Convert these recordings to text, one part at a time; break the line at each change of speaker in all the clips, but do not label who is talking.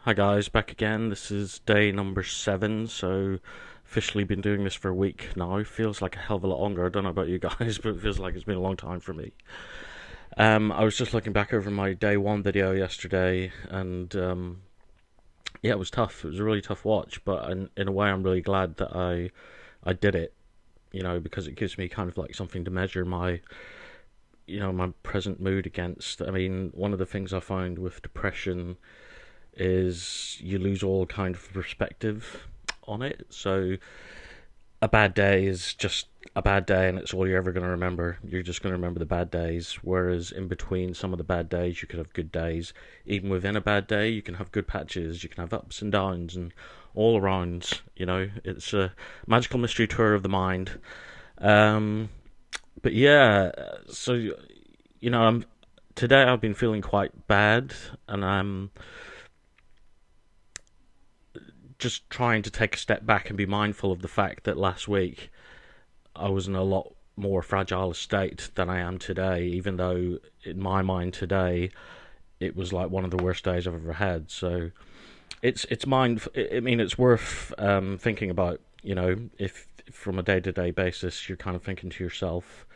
Hi guys, back again. This is day number 7, so officially been doing this for a week now. Feels like a hell of a lot longer. I don't know about you guys, but it feels like it's been a long time for me. I was just looking back over my day 1 video yesterday, and yeah, it was tough. It was a really tough watch, but in a way, I'm really glad that I did it. Because it gives me kind of like something to measure my present mood against. I mean, one of the things I find with depression is you lose all kind of perspective on it. So a bad day is just a bad day, and it's all you're ever going to remember. You're just going to remember the bad days. Whereas in between some of the bad days, you could have good days. Even within a bad day, you can have good patches. You can have ups and downs, and all around. It's a magical mystery tour of the mind. But yeah, so I'm today I've been feeling quite bad, and I'm just trying to take a step back and be mindful of the fact that last week I was in a lot more fragile state than I am today, even though in my mind today it was like one of the worst days I've ever had. So it's mind. I mean, it's worth thinking about. If from a day-to-day basis you're kind of thinking to yourself,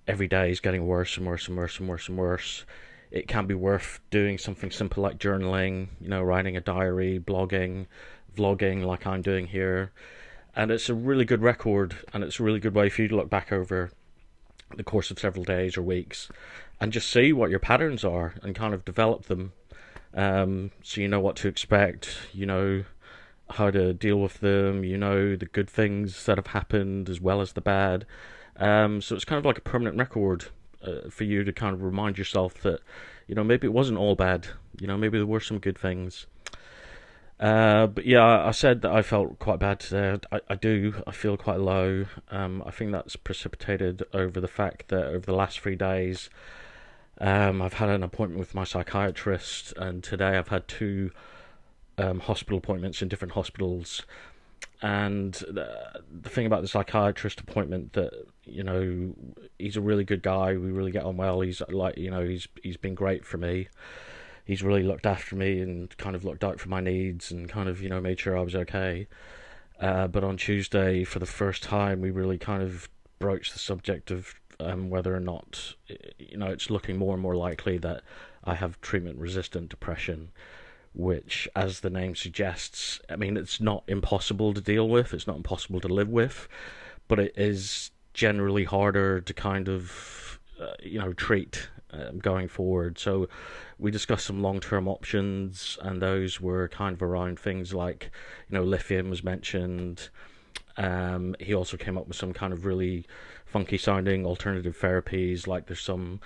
every day is getting worse and worse and worse and worse and worse. It can be worth doing something simple like journaling, writing a diary, blogging, vlogging like I'm doing here. And it's a really good record, and it's a really good way for you to look back over the course of several days or weeks and just see what your patterns are and kind of develop them. So you know what to expect, how to deal with them, the good things that have happened as well as the bad. So it's kind of like a permanent record for you to kind of remind yourself that, maybe it wasn't all bad. Maybe there were some good things. But yeah, I said that I felt quite bad today. I do. I feel quite low. I think that's precipitated over the fact that over the last 3 days, I've had an appointment with my psychiatrist, and today I've had two hospital appointments in different hospitals. And the thing about the psychiatrist appointment that he's a really good guy. We really get on well. He's like he's been great for me. He's really looked after me and kind of looked out for my needs and kind of made sure I was okay. But on Tuesday, for the first time, we really kind of broached the subject of whether or not it's looking more and more likely that I have treatment-resistant depression, which, as the name suggests, I mean, it's not impossible to deal with, it's not impossible to live with, but it is generally harder to kind of, treat going forward. So we discussed some long-term options, and those were kind of around things like, lithium was mentioned. He also came up with some kind of really funky-sounding alternative therapies, like there's some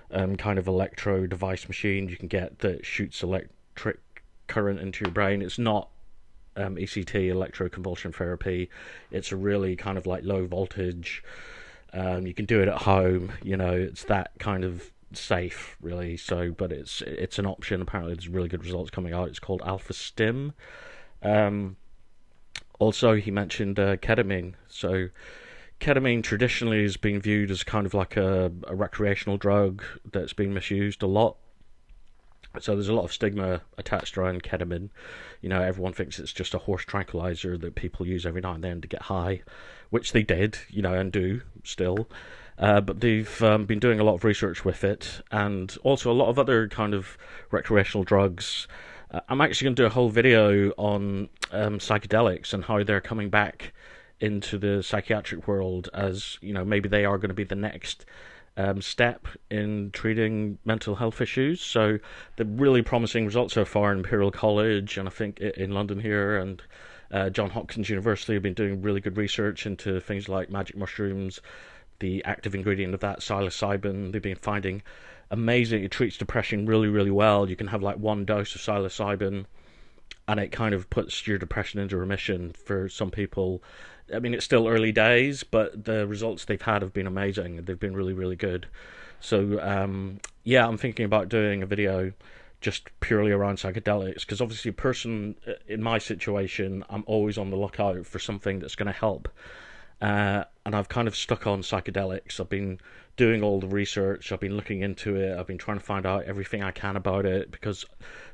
kind of electro device machine you can get that shoots electric current into your brain. It's not ECT, electroconvulsion therapy. It's a really kind of like low voltage. You can do it at home. It's that kind of safe, really. So, but it's an option. Apparently, there's really good results coming out. It's called Alpha Stim. Also, he mentioned ketamine. So, ketamine traditionally has been viewed as kind of like a recreational drug that's been misused a lot. So there's a lot of stigma attached around ketamine. Everyone thinks it's just a horse tranquilizer that people use every now and then to get high, which they did, and do still. But they've been doing a lot of research with it, and also a lot of other kind of recreational drugs. I'm actually going to do a whole video on psychedelics and how they're coming back into the psychiatric world as, maybe they are going to be the next step in treating mental health issues. So the really promising results so far in Imperial College, and I think in London here, and John Hopkins University have been doing really good research into things like magic mushrooms, the active ingredient of that, psilocybin. They've been finding amazing. It treats depression really, really well. You can have like one dose of psilocybin, and it kind of puts your depression into remission for some people. I mean, it's still early days, but the results they've had have been amazing. They've been really, really good. So, yeah, I'm thinking about doing a video just purely around psychedelics, because obviously a person in my situation, I'm always on the lookout for something that's going to help. and I've kind of stuck on psychedelics. I've been doing all the research, I've been looking into it, I've been trying to find out everything I can about it, because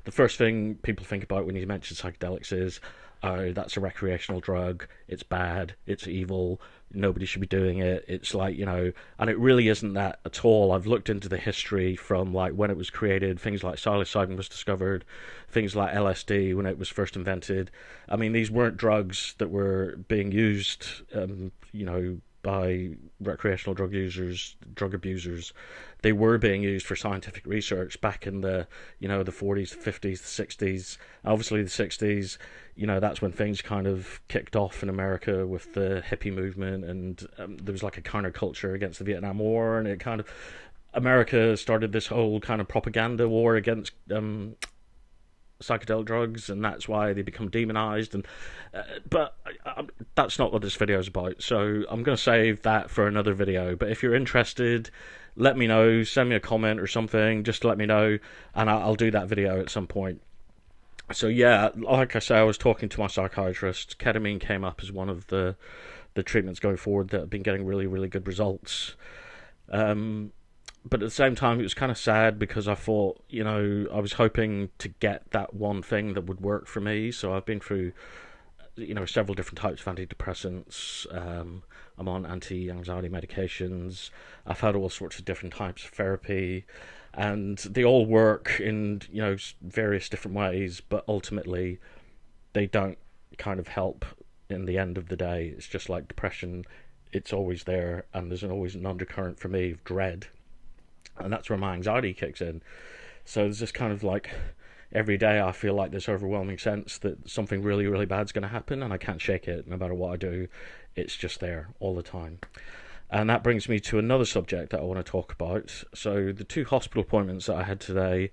the first thing people think about when you mention psychedelics is, oh, that's a recreational drug, it's bad, it's evil, nobody should be doing it. It's like, and it really isn't that at all. I've looked into the history from like when it was created, things like psilocybin was discovered, things like LSD when it was first invented. I mean, these weren't drugs that were being used, by recreational drug users, drug abusers. They were being used for scientific research back in the 40s, 50s, the 60s. Obviously, the 60s, that's when things kind of kicked off in America with the hippie movement, and there was like a counterculture against the Vietnam War, and it kind of America started this whole kind of propaganda war against psychedelic drugs, and that's why they become demonized. And but that's not what this video is about, so I'm going to save that for another video. But if you're interested, let me know, send me a comment or something, just to let me know, and I'll do that video at some point. So yeah, like I say, I was talking to my psychiatrist. Ketamine came up as one of the treatments going forward that have been getting really, really good results. But at the same time, it was kind of sad, because I thought, I was hoping to get that one thing that would work for me. So I've been through, several different types of antidepressants. I'm on anti-anxiety medications. I've had all sorts of different types of therapy, and they all work in, various different ways, but ultimately they don't kind of help in the end of the day. It's just like depression. It's always there, and there's always an undercurrent for me of dread. And that's where my anxiety kicks in. So there's this kind of like, every day I feel like this overwhelming sense that something really, really bad's going to happen, and I can't shake it no matter what I do. It's just there all the time. And that brings me to another subject that I want to talk about. So the 2 hospital appointments that I had today,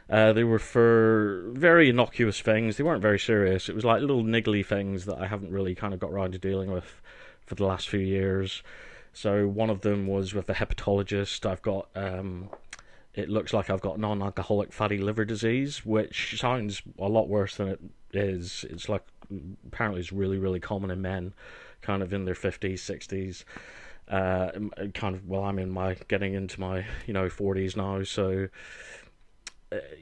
they were for very innocuous things. They weren't very serious. It was like little niggly things that I haven't really kind of got around to dealing with for the last few years. So one of them was with a hepatologist. I've got, it looks like I've got non-alcoholic fatty liver disease, which sounds a lot worse than it is. It's like, apparently it's really, really common in men, kind of in their 50s, 60s. I'm getting into my, 40s now. So,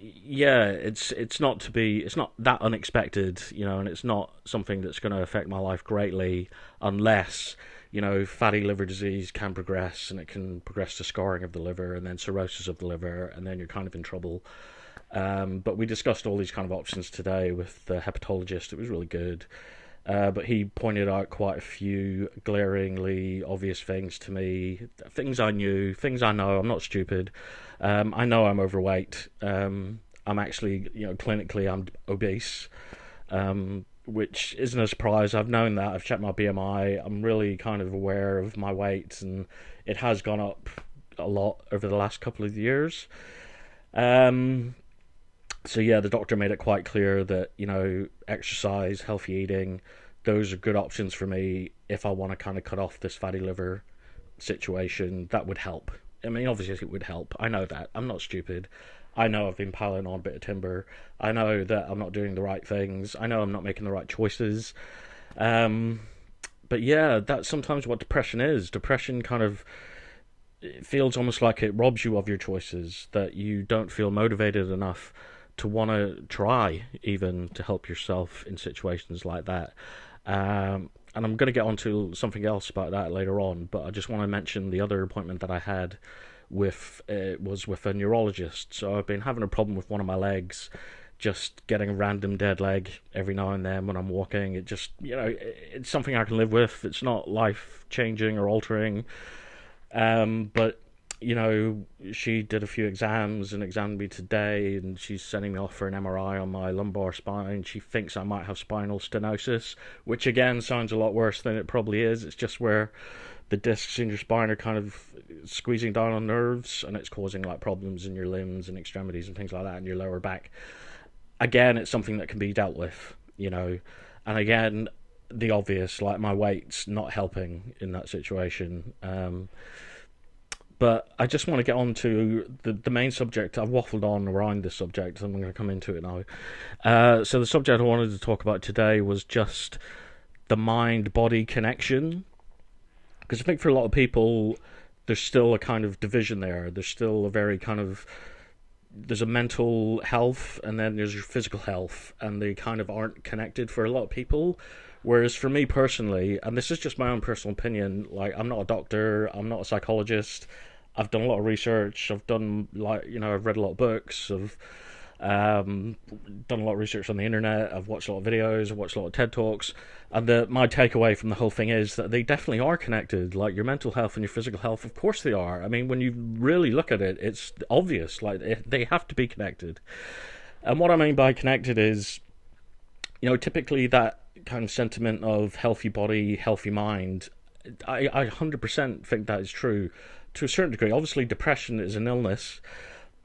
yeah, it's not that unexpected, and it's not something that's going to affect my life greatly, unless, fatty liver disease can progress, and it can progress to scarring of the liver, and then cirrhosis of the liver, and then you're kind of in trouble. But we discussed all these kind of options today with the hepatologist. It was really good. But he pointed out quite a few glaringly obvious things to me. Things I knew, things I know. I'm not stupid. I know I'm overweight. I'm actually, clinically I'm obese. Which isn't a surprise. I've known that. I've checked my BMI. I'm really kind of aware of my weight, and it has gone up a lot over the last couple of years. So yeah, the doctor made it quite clear that, exercise, healthy eating, those are good options for me if I want to kind of cut off this fatty liver situation. That would help. I mean, obviously it would help. I know that. I'm not stupid. I know I've been piling on a bit of timber. I know that I'm not doing the right things. I know I'm not making the right choices. But yeah, that's sometimes what depression is. Depression kind of, it feels almost like it robs you of your choices, that you don't feel motivated enough to want to try even to help yourself in situations like that. And I'm going to get onto something else about that later on, but I just want to mention the other appointment that I had was with a neurologist. So I've been having a problem with one of my legs, just getting a random dead leg every now and then when I'm walking. It just, it's something I can live with. It's not life changing or altering. But she did a few exams and examined me today, and she's sending me off for an MRI on my lumbar spine. She thinks I might have spinal stenosis, which again sounds a lot worse than it probably is. It's just where the discs in your spine are kind of squeezing down on nerves, and it's causing like problems in your limbs and extremities and things like that, and your lower back. Again, it's something that can be dealt with, and again, the obvious, like my weight's not helping in that situation. But I just want to get on to the main subject. I've waffled on around this subject, and I'm going to come into it now. So the subject I wanted to talk about today was just the mind-body connection. Because I think for a lot of people, there's still a kind of division there. There's still a very kind of there's a mental health and then there's your physical health, and they kind of aren't connected for a lot of people. Whereas for me personally, and this is just my own personal opinion, like I'm not a doctor, I'm not a psychologist. I've done a lot of research. I've done I've read a lot of books. I've done a lot of research on the internet. I've watched a lot of videos. I've watched a lot of TED talks, and my takeaway from the whole thing is that they definitely are connected. Like your mental health and your physical health, of course they are. I mean, when you really look at it, it's obvious. Like they have to be connected. And what I mean by connected is, typically that kind of sentiment of healthy body, healthy mind. I 100% think that is true to a certain degree. Obviously, depression is an illness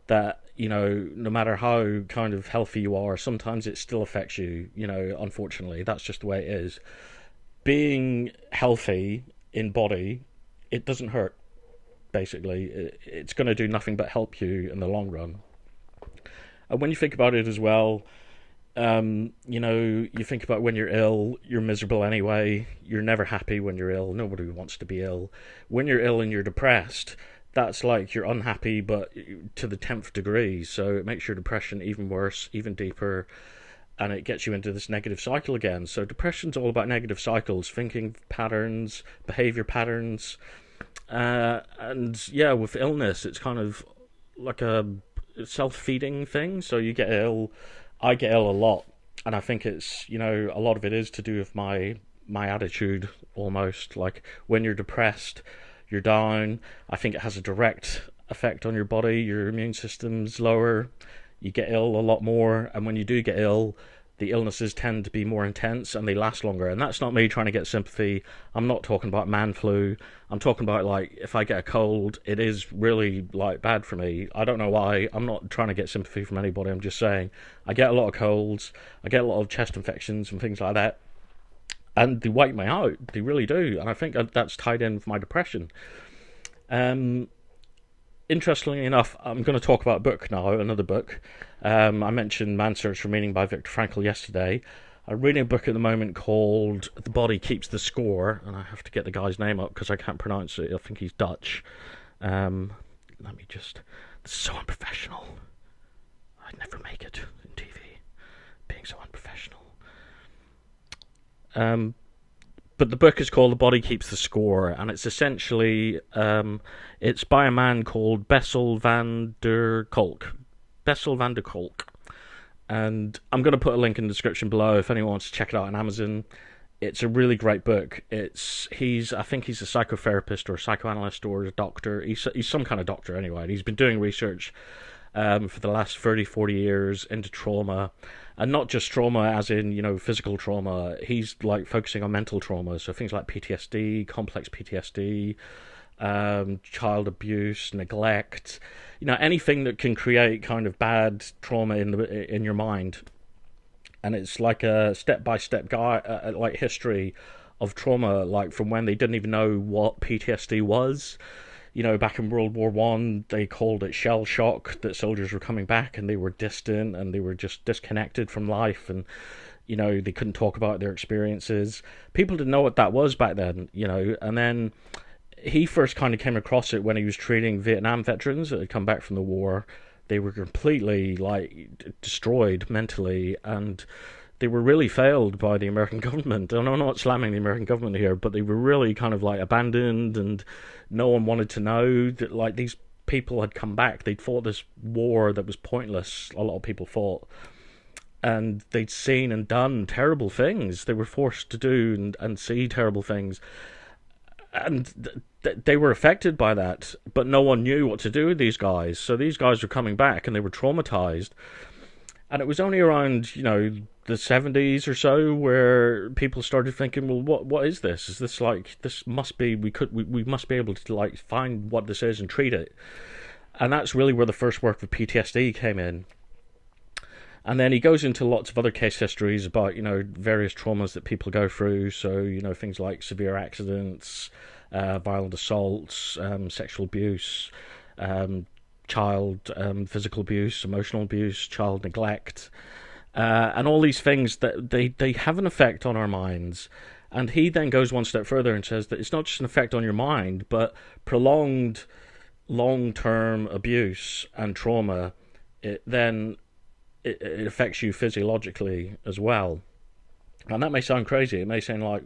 that no matter how kind of healthy you are, sometimes it still affects you. Unfortunately, that's just the way it is. Being healthy in body, it doesn't hurt. Basically, it's going to do nothing but help you in the long run. And when you think about it as well, you think about when you're ill, you're miserable anyway. You're never happy when you're ill. Nobody wants to be ill. When you're ill and you're depressed, that's like you're unhappy, but to the 10th degree. So it makes your depression even worse, even deeper, and it gets you into this negative cycle again. So depression's all about negative cycles, thinking patterns, behavior patterns, and yeah, with illness, it's kind of like a self-feeding thing. So you get ill. I get ill a lot, and I think it's a lot of it is to do with my attitude almost. Like when you're depressed, you're down. I think it has a direct effect on your body. Your immune system's lower. You get ill a lot more, and when you do get ill, the illnesses tend to be more intense and they last longer. And that's not me trying to get sympathy. I'm not talking about man flu. I'm talking about like if I get a cold, it is really like bad for me. I don't know why. I'm not trying to get sympathy from anybody. I'm just saying I get a lot of colds. I get a lot of chest infections and things like that. And they wipe me out. They really do. And I think that's tied in with my depression. Interestingly enough, I'm going to talk about a book now, another book. I mentioned Man's Search for Meaning by Viktor Frankl yesterday. I'm reading a book at the moment called The Body Keeps the Score, and I have to get the guy's name up because I can't pronounce it. I think he's Dutch. Let me just... This is so unprofessional. I'd never make it in TV, being so unprofessional. But the book is called The Body Keeps the Score, and it's essentially it's by a man called Bessel van der Kolk. Bessel van der Kolk. And I'm going to put a link in the description below if anyone wants to check it out on Amazon. It's a really great book. I think he's a psychotherapist or a psychoanalyst or a doctor. He's some kind of doctor anyway. And he's been doing research for the last 30, 40 years into trauma. And not just trauma as in, physical trauma. He's like focusing on mental trauma. So things like PTSD, complex PTSD, child abuse, neglect, anything that can create kind of bad trauma in your mind. And it's like a step-by-step guide, like history of trauma, like from when they didn't even know what PTSD was. Back in World War One, they called it shell shock, that soldiers were coming back and they were distant and they were just disconnected from life, and they couldn't talk about their experiences. People didn't know what that was back then, and then he first kind of came across it when he was treating Vietnam veterans that had come back from the war. They were completely like destroyed mentally, and they were really failed by the American government. And I'm not slamming the American government here, but they were really kind of like abandoned, and no one wanted to know that like these people had come back. They'd fought this war that was pointless, a lot of people thought, and they'd seen and done terrible things. They were forced to do and see terrible things, and they were affected by that, but no one knew what to do with these guys. So these guys were coming back and they were traumatized. And it was only around, the 70s or so where people started thinking, well, what is this? Is this like, this must be, we must be able to like find what this is and treat it. And that's really where the first work with PTSD came in. And then he goes into lots of other case histories about, various traumas that people go through. So, things like severe accidents, violent assaults, sexual abuse, child physical abuse, emotional abuse, child neglect, and all these things that they have an effect on our minds. And he then goes one step further and says that it's not just an effect on your mind, but prolonged long-term abuse and trauma, it affects you physiologically as well. And that may sound crazy. It may sound like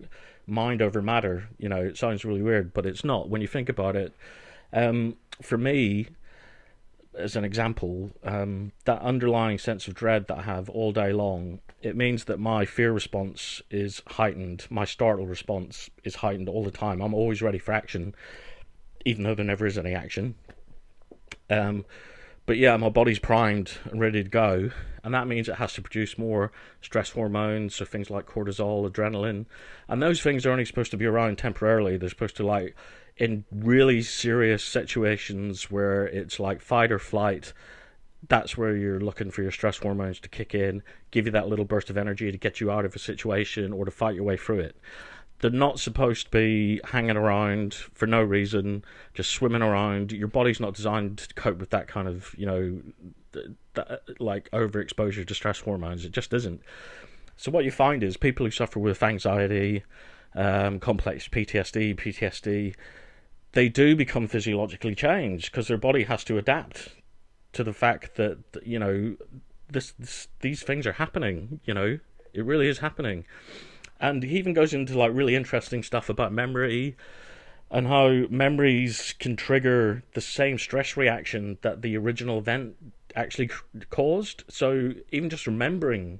mind over matter. It sounds really weird, but it's not when you think about it. For me, as an example, that underlying sense of dread that I have all day long, it means that my fear response is heightened. My startle response is heightened all the time. I'm always ready for action, even though there never is any action. But yeah, my body's primed and ready to go, and that means it has to produce more stress hormones, so things like cortisol, adrenaline, and those things are only supposed to be around temporarily. They're supposed to, like, in really serious situations where it's like fight or flight, that's where you're looking for your stress hormones to kick in, give you that little burst of energy to get you out of a situation or to fight your way through it. They're not supposed to be hanging around for no reason, just swimming around. Your body's not designed to cope with that kind of, like overexposure to stress hormones. It just isn't. So what you find is people who suffer with anxiety, complex PTSD, they do become physiologically changed because their body has to adapt to the fact that, these things are happening. It really is happening. And he even goes into like really interesting stuff about memory and how memories can trigger the same stress reaction that the original event actually caused. So even just remembering,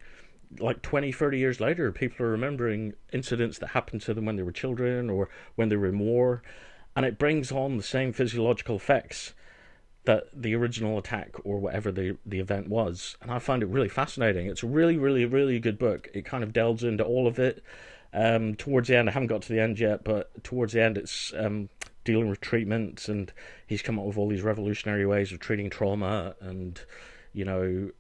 like 20, 30 years later, people are remembering incidents that happened to them when they were children or when they were in war. And it brings on the same physiological effects that the original attack or whatever the event was. And I find it really fascinating. It's a really, really, really good book. It kind of delves into all of it. Towards the end, I haven't got to the end yet, but towards the end it's dealing with treatments, and he's come up with all these revolutionary ways of treating trauma, and it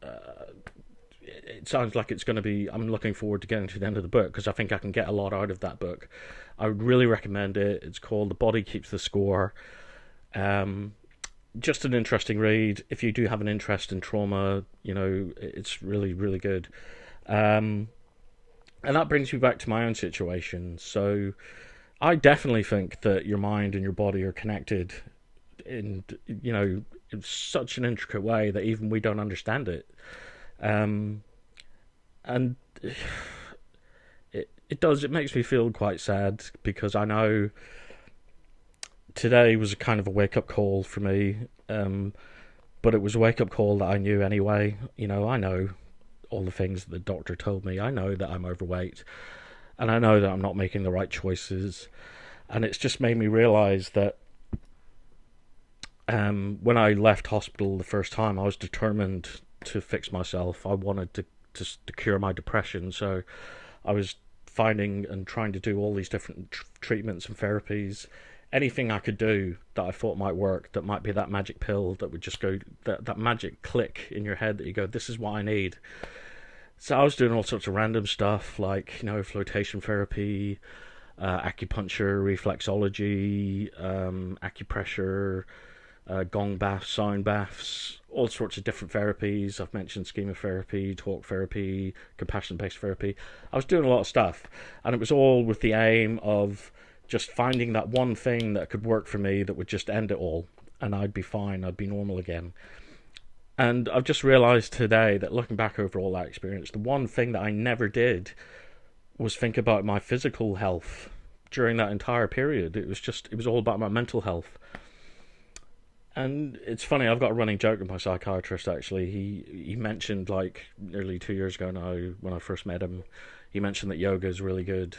sounds like it's going to be, I'm looking forward to getting to the end of the book because I think I can get a lot out of that book. I would really recommend it. It's called The Body Keeps the Score. Just an interesting read. If you do have an interest in trauma, it's really, really good. And that brings me back to my own situation. So I definitely think that your mind and your body are connected in, in such an intricate way that even we don't understand it. And it makes me feel quite sad because I know today was a kind of a wake-up call for me, but it was a wake-up call that I knew anyway. I know all the things that the doctor told me. I know that I'm overweight, and I know that I'm not making the right choices, and it's just made me realise that when I left hospital the first time, I was determined to fix myself. I wanted to cure my depression, so I was finding and trying to do all these different treatments and therapies, anything I could do that I thought might work, that might be that magic pill that would just go, that magic click in your head that you go, this is what I need. So I was doing all sorts of random stuff like, flotation therapy, acupuncture, reflexology, acupressure, gong baths, sound baths, all sorts of different therapies. I've mentioned schema therapy, talk therapy, compassion-based therapy. I was doing a lot of stuff, and it was all with the aim of just finding that one thing that could work for me that would just end it all, and I'd be fine, I'd be normal again. And I've just realised today that looking back over all that experience, the one thing that I never did was think about my physical health during that entire period. It was all about my mental health. And it's funny, I've got a running joke with my psychiatrist, actually. He mentioned, like, nearly 2 years ago now, when I first met him, he mentioned that yoga is really good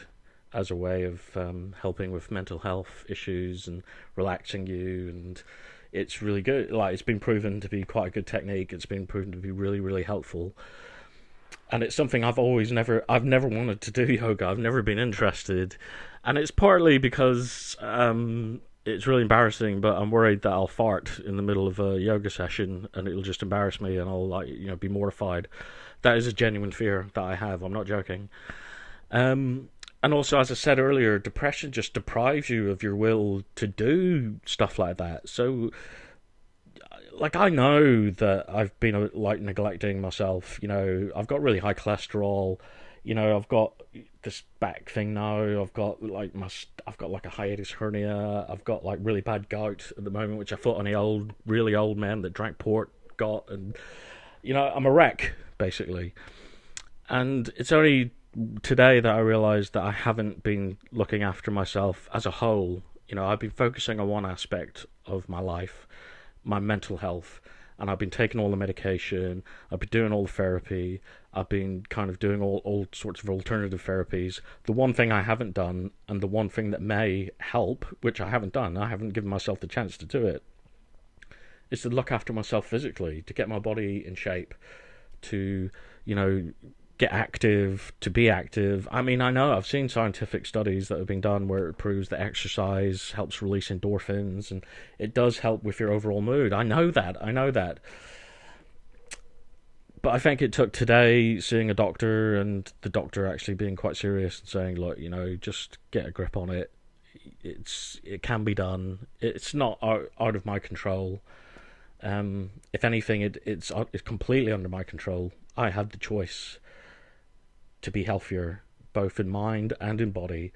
as a way of helping with mental health issues and relaxing you, and it's really good. Like, it's been proven to be quite a good technique. It's been proven to be really, really helpful. And it's something I've never wanted to do yoga. I've never been interested. And it's partly because it's really embarrassing, but I'm worried that I'll fart in the middle of a yoga session and it'll just embarrass me and I'll be mortified. That is a genuine fear that I have. I'm not joking. And also, as I said earlier, depression just deprives you of your will to do stuff like that. So, like, I know that I've been, neglecting myself. I've got really high cholesterol. I've got this back thing now. I've got like a hiatus hernia. I've got like really bad gout at the moment, which I thought any really old man that drank port got, and I'm a wreck basically. And it's only today that I realised that I haven't been looking after myself as a whole. I've been focusing on one aspect of my life, my mental health, and I've been taking all the medication, I've been doing all the therapy, I've been kind of doing all sorts of alternative therapies. The one thing I haven't done, and the one thing that may help, which I haven't done, I haven't given myself the chance to do it, is to look after myself physically, to get my body in shape, to, get active, to be active. I mean, I know I've seen scientific studies that have been done where it proves that exercise helps release endorphins and it does help with your overall mood. I know that. But I think it took today seeing a doctor and the doctor actually being quite serious and saying, look, just get a grip on it. It can be done. It's not out of my control. If anything, it's completely under my control. I had the choice to be healthier, both in mind and in body.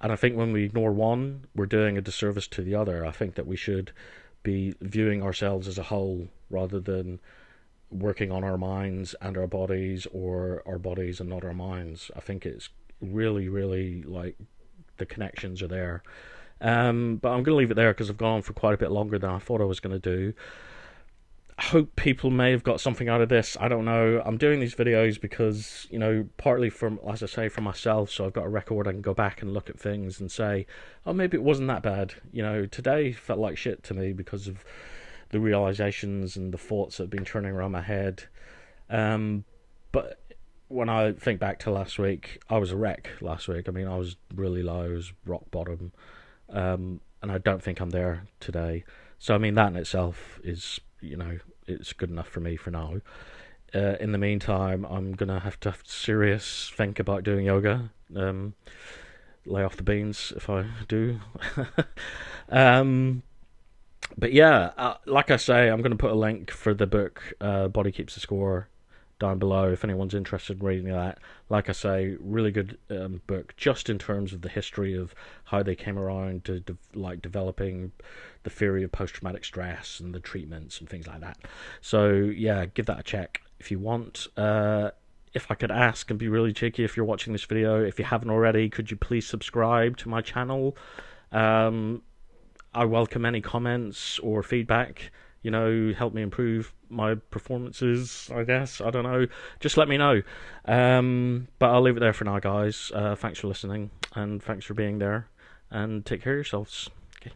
And I think when we ignore one, we're doing a disservice to the other. I think that we should be viewing ourselves as a whole rather than working on our minds and our bodies, or our bodies and not our minds. I think it's really, really like the connections are there. But I'm going to leave it there because I've gone on for quite a bit longer than I thought I was going to do. I hope people may have got something out of this. I don't know. I'm doing these videos because, partly from, as I say, for myself, so I've got a record. I can go back and look at things and say, oh, maybe it wasn't that bad. Today felt like shit to me because of the realizations and the thoughts that have been turning around my head. But when I think back to last week, I was a wreck last week. I mean, I was really low. I was rock bottom. And I don't think I'm there today. So, I mean, that in itself is, it's good enough for me for now. In the meantime, I'm going to have serious think about doing yoga. Lay off the beans if I do. But yeah, like I say, I'm going to put a link for the book, Body Keeps the Score, down below if anyone's interested in reading that. Like I say, really good book, just in terms of the history of how they came around to developing the theory of post-traumatic stress and the treatments and things like that. So yeah, give that a check if you want. If I could ask and be really cheeky, if you're watching this video, if you haven't already, could you please subscribe to my channel? I welcome any comments or feedback. Help me improve my performances, I guess. I don't know. Just let me know. But I'll leave it there for now, guys. Thanks for listening, and thanks for being there. And take care of yourselves. Okay.